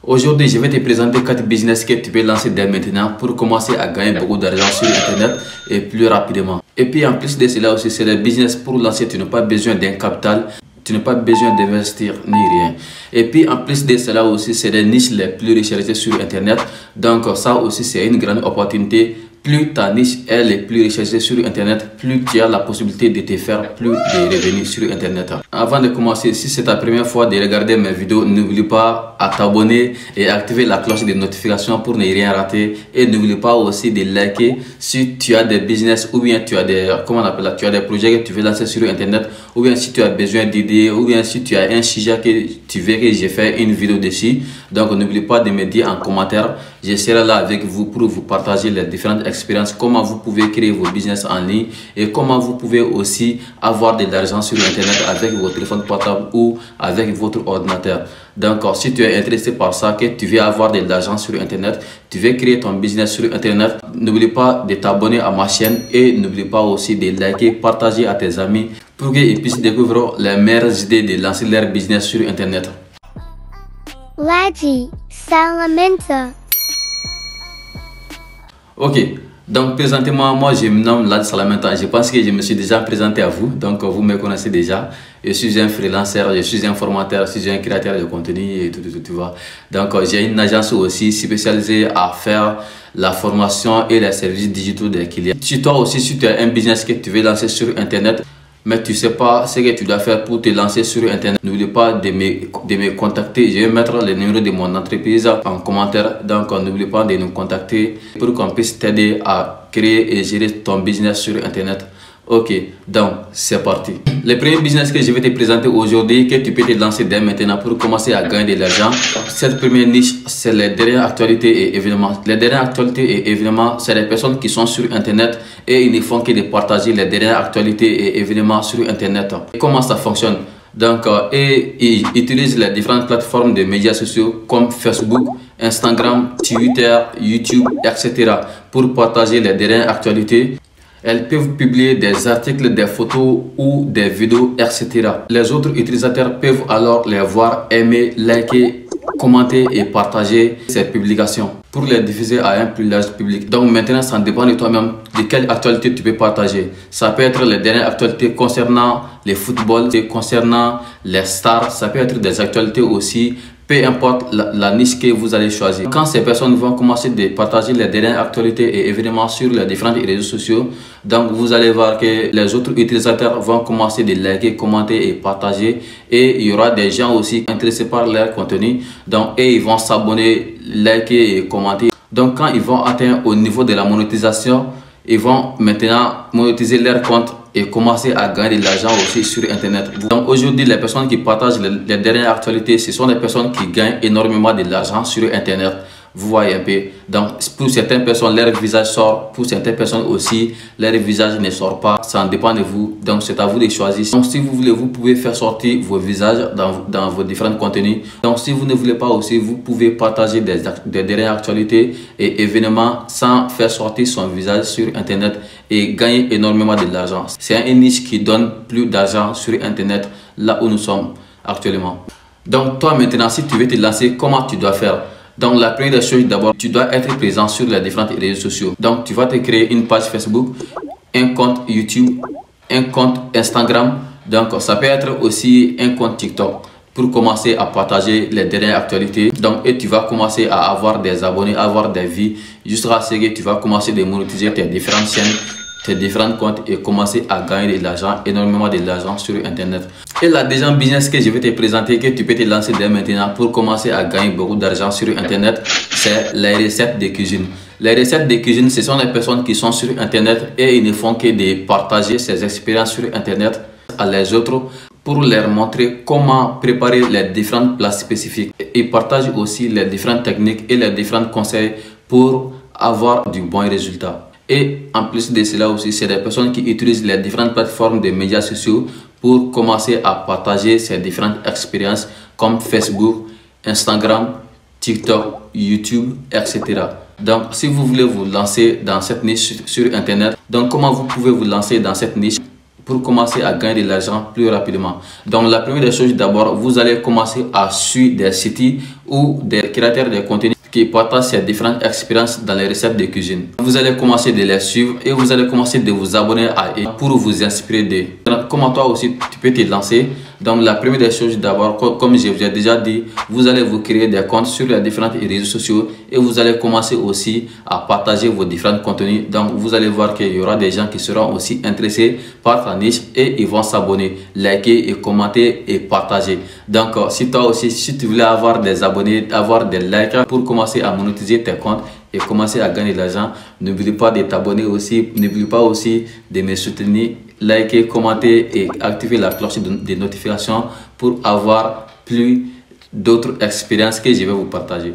Aujourd'hui, je vais te présenter 4 business que tu peux lancer dès maintenant pour commencer à gagner beaucoup d'argent sur Internet et plus rapidement. Et puis en plus de cela aussi, c'est des business pour lancer, tu n'as pas besoin d'un capital, tu n'as pas besoin d'investir ni rien. Et puis en plus de cela aussi, c'est des niches les plus recherchées sur Internet. Donc ça aussi, c'est une grande opportunité. Plus ta niche est plus recherchée sur Internet, plus tu as la possibilité de te faire plus de revenus sur Internet. Avant de commencer, si c'est ta première fois de regarder mes vidéos, n'oublie pas à t'abonner et activer la cloche de notification pour ne rien rater. Et n'oublie pas aussi de liker si tu as des business ou bien tu as des, tu as des projets que tu veux lancer sur Internet, ou bien si tu as besoin d'idées, ou bien si tu as un sujet que tu veux que j'ai fait une vidéo dessus. Donc n'oublie pas de me dire en commentaire. Je serai là avec vous pour vous partager les différentes expériences, comment vous pouvez créer vos business en ligne et comment vous pouvez aussi avoir de l'argent sur Internet avec votre téléphone portable ou avec votre ordinateur. Donc si tu es intéressé par ça, que tu veux avoir de l'argent sur Internet, tu veux créer ton business sur Internet, n'oublie pas de t'abonner à ma chaîne et n'oublie pas aussi de liker, partager à tes amis pour qu'ils puissent découvrir les meilleures idées de lancer leur business sur Internet. Ladi Salamenta. Ok, donc présentement, moi je me nomme Ladi Salamenta. Je pense que je me suis déjà présenté à vous, donc vous me connaissez déjà. Je suis un freelancer, je suis un formateur, je suis un créateur de contenu et tout, tu vois. Donc j'ai une agence aussi spécialisée à faire la formation et les services digitaux des clients. Si toi aussi, si tu as un business que tu veux lancer sur Internet, mais tu ne sais pas ce que tu dois faire pour te lancer sur Internet, n'oublie pas de me contacter. Je vais mettre le numéro de mon entreprise en commentaire. Donc n'oublie pas de nous contacter pour qu'on puisse t'aider à créer et gérer ton business sur Internet. Ok, donc c'est parti. Le premier business que je vais te présenter aujourd'hui, que tu peux te lancer dès maintenant pour commencer à gagner de l'argent. Cette première niche, c'est les dernières actualités et événements. Les dernières actualités et événements, c'est les personnes qui sont sur Internet et ils ne font que de partager les dernières actualités et événements sur Internet. Et comment ça fonctionne? Donc, ils utilisent les différentes plateformes de médias sociaux comme Facebook, Instagram, Twitter, YouTube, etc. pour partager les dernières actualités. Elles peuvent publier des articles, des photos ou des vidéos, etc. Les autres utilisateurs peuvent alors les voir, aimer, liker, commenter et partager ces publications pour les diffuser à un plus large public. Donc maintenant, ça dépend de toi-même de quelle actualité tu peux partager. Ça peut être les dernières actualités concernant le football, concernant les stars. Ça peut être des actualités aussi, peu importe la niche que vous allez choisir. Quand ces personnes vont commencer de partager les dernières actualités et événements sur les différents réseaux sociaux, donc vous allez voir que les autres utilisateurs vont commencer de liker, commenter et partager. Et il y aura des gens aussi intéressés par leur contenu. Donc ils vont s'abonner, liker et commenter. Donc quand ils vont atteindre au niveau de la monétisation, ils vont maintenant monétiser leur compte et commencer à gagner de l'argent aussi sur Internet. Donc aujourd'hui, les personnes qui partagent les dernières actualités, ce sont des personnes qui gagnent énormément de l'argent sur Internet. Vous voyez un peu. Donc pour certaines personnes, leur visage sort. Pour certaines personnes aussi, leur visage ne sort pas. Ça dépend de vous. Donc c'est à vous de choisir. Donc si vous voulez, vous pouvez faire sortir vos visages dans vos différents contenus. Donc si vous ne voulez pas aussi, vous pouvez partager des dernières actualités et événements sans faire sortir son visage sur Internet et gagner énormément de l'argent. C'est une niche qui donne plus d'argent sur Internet là où nous sommes actuellement. Donc toi maintenant, si tu veux te lancer, comment tu dois faire? Donc la première chose, d'abord, tu dois être présent sur les différents réseaux sociaux. Donc tu vas te créer une page Facebook, un compte YouTube, un compte Instagram. Donc ça peut être aussi un compte TikTok pour commencer à partager les dernières actualités. Donc et tu vas commencer à avoir des abonnés, avoir des vues, jusqu'à ce que tu vas commencer à monétiser tes différentes chaînes, tes différents comptes et commencer à gagner de l'argent, énormément de l'argent sur Internet. Et la deuxième business que je vais te présenter, que tu peux te lancer dès maintenant pour commencer à gagner beaucoup d'argent sur Internet, c'est les recettes de cuisine. Les recettes de cuisine, ce sont les personnes qui sont sur Internet et ils ne font que de partager ces expériences sur Internet à les autres pour leur montrer comment préparer les différents plats spécifiques. Ils partagent aussi les différentes techniques et les différents conseils pour avoir du bon résultat. Et en plus de cela aussi, c'est des personnes qui utilisent les différentes plateformes de médias sociaux pour commencer à partager ces différentes expériences comme Facebook, Instagram, TikTok, YouTube, etc. Donc, si vous voulez vous lancer dans cette niche sur Internet, donc comment vous pouvez vous lancer dans cette niche? pour commencer à gagner de l'argent plus rapidement. Donc la première des choses, d'abord, vous allez commencer à suivre des sites ou des créateurs de contenu qui partagent ces différentes expériences dans les recettes de cuisine. Vous allez commencer de les suivre et vous allez commencer de vous abonner à eux pour vous inspirer d'eux. Comment toi aussi tu peux te lancer? Donc la première des choses, d'abord, comme je vous ai déjà dit, vous allez vous créer des comptes sur les différents réseaux sociaux et vous allez commencer aussi à partager vos différents contenus. Donc vous allez voir qu'il y aura des gens qui seront aussi intéressés par ta niche et ils vont s'abonner, liker et commenter et partager. Donc si toi aussi, si tu voulais avoir des abonnés, avoir des likes pour commencer à monétiser tes comptes et commencer à gagner de l'argent, n'oublie pas de t'abonner aussi, n'oublie pas aussi de me soutenir, liker, commenter et activer la cloche de notification pour avoir plus d'autres expériences que je vais vous partager.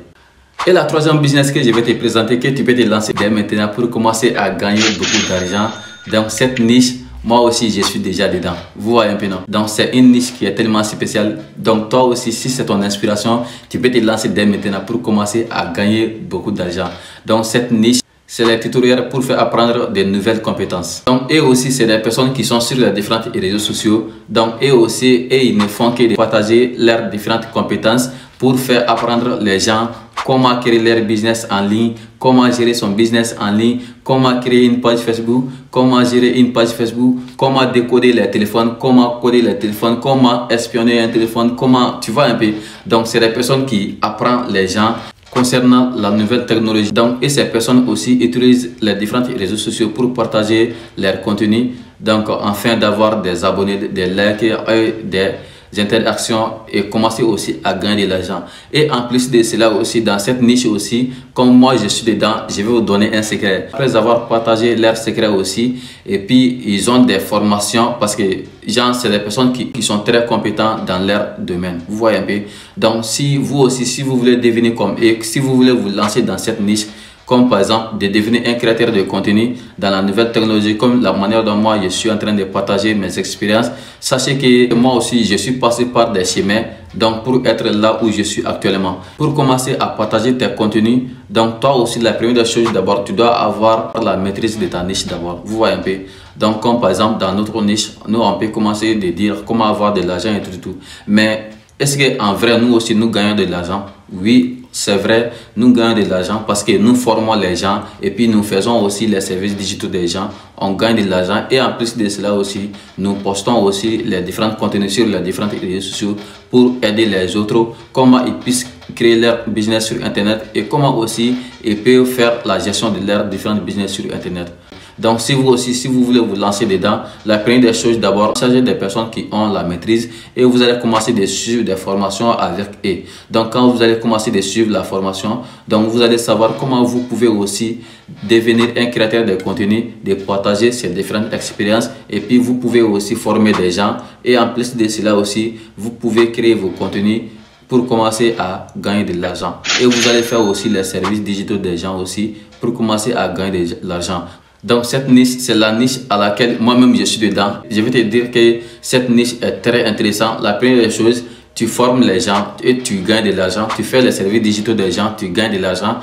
Et la troisième business que je vais te présenter, que tu peux te lancer dès maintenant pour commencer à gagner beaucoup d'argent dans cette niche. Moi aussi, je suis déjà dedans. Vous voyez un peu, non? Donc, c'est une niche qui est tellement spéciale. Donc, toi aussi, si c'est ton inspiration, tu peux te lancer dès maintenant pour commencer à gagner beaucoup d'argent. Donc, cette niche, c'est les tutoriels pour faire apprendre de nouvelles compétences. Donc, eux aussi, c'est des personnes qui sont sur les différents réseaux sociaux. Donc, eux aussi, ils ne font que de partager leurs différentes compétences pour faire apprendre les gens comment créer leur business en ligne, comment gérer son business en ligne, comment créer une page Facebook, comment gérer une page Facebook, comment décoder les téléphones, comment coder les téléphones, comment espionner un téléphone, comment, tu vois un peu. Donc, c'est des personnes qui apprennent les gens concernant la nouvelle technologie. Donc, et ces personnes aussi utilisent les différents réseaux sociaux pour partager leur contenu. Donc, afin d'avoir des abonnés, des likes et des interactions et commencer aussi à gagner de l'argent. Et en plus de cela aussi, dans cette niche aussi, comme moi je suis dedans, je vais vous donner un secret. Après avoir partagé leurs secrets aussi, et puis ils ont des formations parce que genre c'est des personnes qui sont très compétentes dans leur domaine. Vous voyez un peu. Donc si vous aussi, si vous voulez devenir comme eux, si vous voulez vous lancer dans cette niche, comme par exemple de devenir un créateur de contenu dans la nouvelle technologie, comme la manière dont moi je suis en train de partager mes expériences, sachez que moi aussi je suis passé par des chemins donc pour être là où je suis actuellement. Pour commencer à partager tes contenus, donc toi aussi la première des choses, d'abord tu dois avoir la maîtrise de ta niche d'abord. Vous voyez un peu. Donc comme par exemple dans notre niche, nous on peut commencer de dire comment avoir de l'argent et tout. Mais est-ce qu'en vrai nous aussi nous gagnons de l'argent? Oui. C'est vrai, nous gagnons de l'argent parce que nous formons les gens et puis nous faisons aussi les services digitaux des gens. On gagne de l'argent et en plus de cela aussi, nous postons aussi les différents contenus sur les différents réseaux sociaux pour aider les autres, comment ils puissent créer leur business sur Internet et comment aussi ils peuvent faire la gestion de leur différents business sur Internet. Donc si vous aussi, si vous voulez vous lancer dedans, la première des choses d'abord, chargez des personnes qui ont la maîtrise et vous allez commencer de suivre des formations avec eux. Donc quand vous allez commencer de suivre la formation, donc vous allez savoir comment vous pouvez aussi devenir un créateur de contenu, de partager ces différentes expériences et puis vous pouvez aussi former des gens et en plus de cela aussi, vous pouvez créer vos contenus pour commencer à gagner de l'argent. Et vous allez faire aussi les services digitaux des gens aussi pour commencer à gagner de l'argent. Donc cette niche, c'est la niche à laquelle moi-même je suis dedans. Je vais te dire que cette niche est très intéressante. La première chose, tu formes les gens et tu gagnes de l'argent. Tu fais les services digitaux des gens, tu gagnes de l'argent.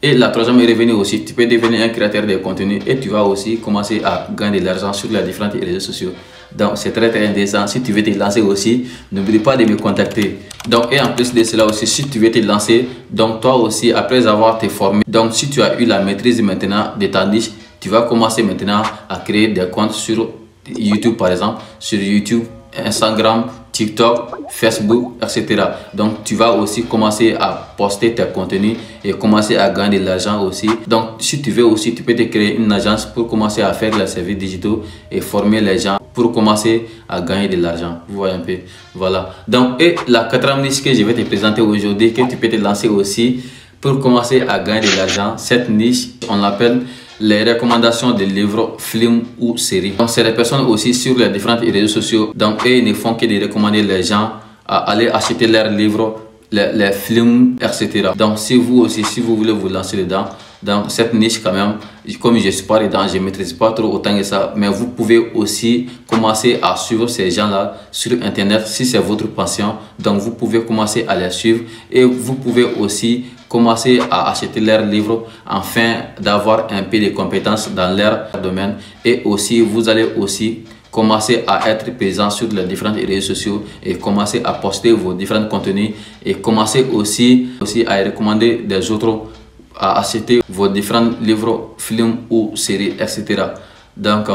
Et la troisième est revenu aussi. Tu peux devenir un créateur de contenu et tu vas aussi commencer à gagner de l'argent sur les différents réseaux sociaux. Donc c'est très intéressant. Si tu veux te lancer aussi, n'oublie pas de me contacter. Donc et en plus de cela aussi, si tu veux te lancer, donc toi aussi après avoir été formé, donc si tu as eu la maîtrise maintenant de ta niche, tu vas commencer maintenant à créer des comptes sur YouTube par exemple, sur YouTube, Instagram, TikTok, Facebook, etc. Donc tu vas aussi commencer à poster tes contenus et commencer à gagner de l'argent aussi. Donc si tu veux aussi, tu peux te créer une agence pour commencer à faire les services digitaux et former les gens pour commencer à gagner de l'argent. Vous voyez un peu. Voilà. Donc et la quatrième niche que je vais te présenter aujourd'hui, que tu peux te lancer aussi pour commencer à gagner de l'argent. Cette niche, on l'appelle les recommandations de livres, films ou séries. Donc c'est des personnes aussi sur les différents réseaux sociaux. Donc eux ne font que de recommander les gens à aller acheter leurs livres, les films, etc. Donc si vous aussi, si vous voulez vous lancer dedans, dans cette niche quand même, comme je ne suis pas dedans, je ne maîtrise pas trop autant que ça, mais vous pouvez aussi commencer à suivre ces gens-là sur Internet si c'est votre passion. Donc vous pouvez commencer à les suivre et vous pouvez aussi commencer à acheter leurs livres afin d'avoir un peu de compétences dans leur domaine. Et aussi, vous allez aussi commencez à être présent sur les différents réseaux sociaux et commencez à poster vos différents contenus et commencez aussi à recommander des autres à acheter vos différents livres, films ou séries, etc. Donc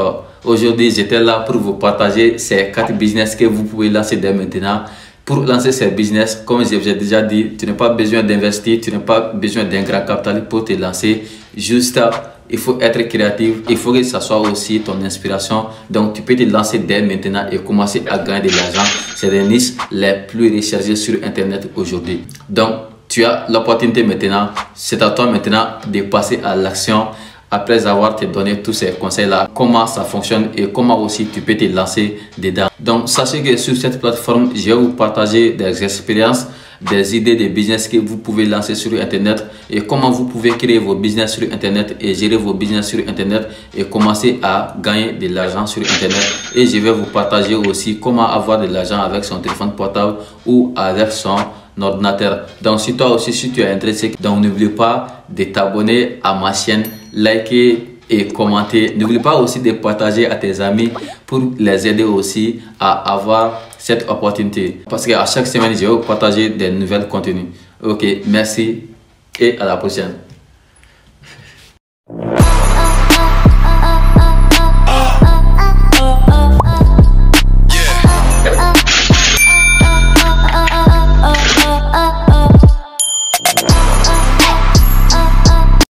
aujourd'hui j'étais là pour vous partager ces 4 business que vous pouvez lancer dès maintenant. Pour lancer ces business, comme je vous ai déjà dit, tu n'as pas besoin d'investir, tu n'as pas besoin d'un grand capital pour te lancer. Juste, il faut être créatif, il faut que ça soit aussi ton inspiration. Donc tu peux te lancer dès maintenant et commencer à gagner de l'argent. C'est les niches les plus recherchées sur internet aujourd'hui. Donc tu as l'opportunité maintenant, c'est à toi maintenant de passer à l'action. Après avoir te donné tous ces conseils là, comment ça fonctionne et comment aussi tu peux te lancer dedans. Donc sachez que sur cette plateforme, je vais vous partager des expériences, des idées de business que vous pouvez lancer sur internet et comment vous pouvez créer vos business sur internet et gérer vos business sur internet et commencer à gagner de l'argent sur internet. Et je vais vous partager aussi comment avoir de l'argent avec son téléphone portable ou avec son ordinateur. Donc si toi aussi si tu es intéressé, donc n'oublie pas de t'abonner à ma chaîne, liker et commenter. N'oublie pas aussi de partager à tes amis pour les aider aussi à avoir cette opportunité, parce qu'à chaque semaine je vais vous partager des nouvelles contenus. Ok, merci et à la prochaine.